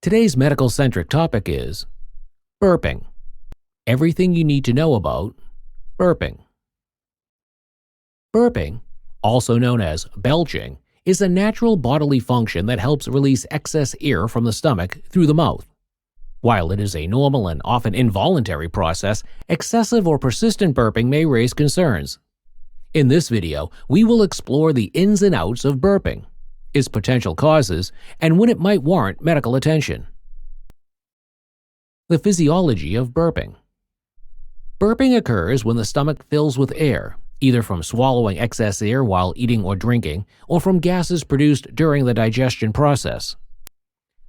Today's medical-centric topic is burping. Everything you need to know about burping. Burping, also known as belching, is a natural bodily function that helps release excess air from the stomach through the mouth. While it is a normal and often involuntary process, excessive or persistent burping may raise concerns. In this video, we will explore the ins and outs of burping, its potential causes, and when it might warrant medical attention. The physiology of burping. Burping occurs when the stomach fills with air, either from swallowing excess air while eating or drinking, or from gases produced during the digestion process.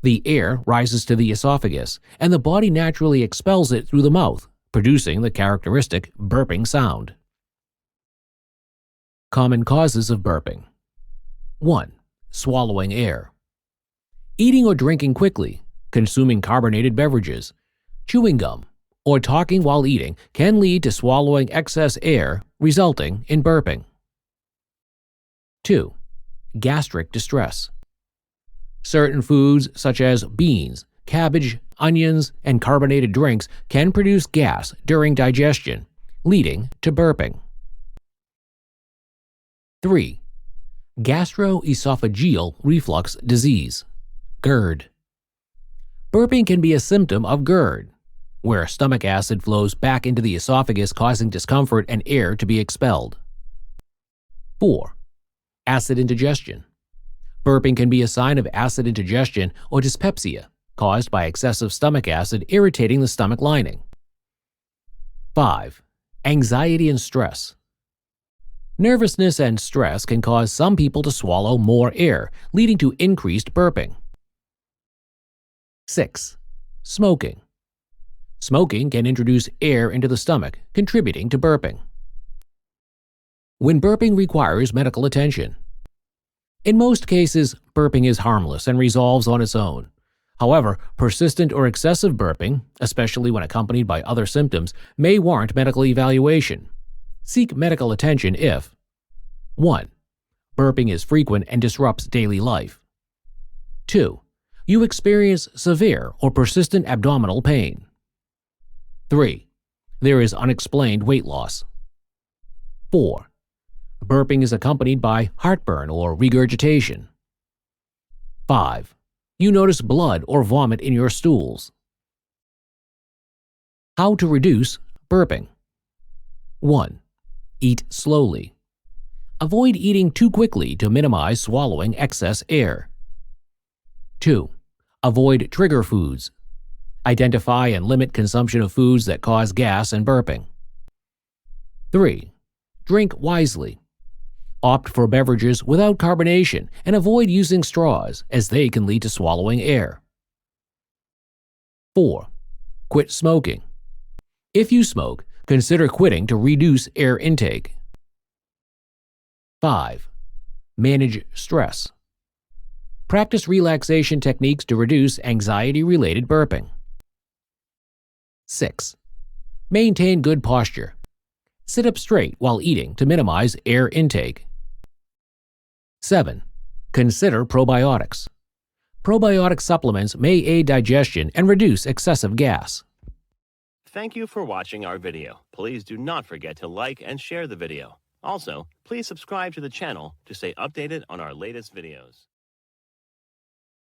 The air rises to the esophagus, and the body naturally expels it through the mouth, producing the characteristic burping sound. Common causes of burping. 1. Swallowing air. Eating or drinking quickly, consuming carbonated beverages, chewing gum, or talking while eating can lead to swallowing excess air, resulting in burping. 2. Gastric distress. Certain foods such as beans, cabbage, onions, and carbonated drinks can produce gas during digestion, leading to burping. 3. Gastroesophageal reflux disease, GERD. Burping can be a symptom of GERD, where stomach acid flows back into the esophagus causing discomfort and air to be expelled. 4. Acid indigestion. Burping can be a sign of acid indigestion or dyspepsia caused by excessive stomach acid irritating the stomach lining. 5. Anxiety and stress. Nervousness and stress can cause some people to swallow more air, leading to increased burping. 6. Smoking. Smoking can introduce air into the stomach, contributing to burping. When burping requires medical attention. In most cases, burping is harmless and resolves on its own. However, persistent or excessive burping, especially when accompanied by other symptoms, may warrant medical evaluation. Seek medical attention if 1. Burping is frequent and disrupts daily life. 2. You experience severe or persistent abdominal pain. 3. There is unexplained weight loss. 4. Burping is accompanied by heartburn or regurgitation. 5. You notice blood or vomit in your stools. How to reduce burping. 1. Eat slowly. Avoid eating too quickly to minimize swallowing excess air. 2. Avoid trigger foods. Identify and limit consumption of foods that cause gas and burping. 3. Drink wisely. Opt for beverages without carbonation and avoid using straws, as they can lead to swallowing air. 4. Quit smoking. If you smoke, consider quitting to reduce air intake. 5. Manage stress. Practice relaxation techniques to reduce anxiety-related burping. 6. Maintain good posture. Sit up straight while eating to minimize air intake. 7. Consider probiotics. Probiotic supplements may aid digestion and reduce excessive gas. Thank you for watching our video. Please do not forget to like and share the video. Also, please subscribe to the channel to stay updated on our latest videos.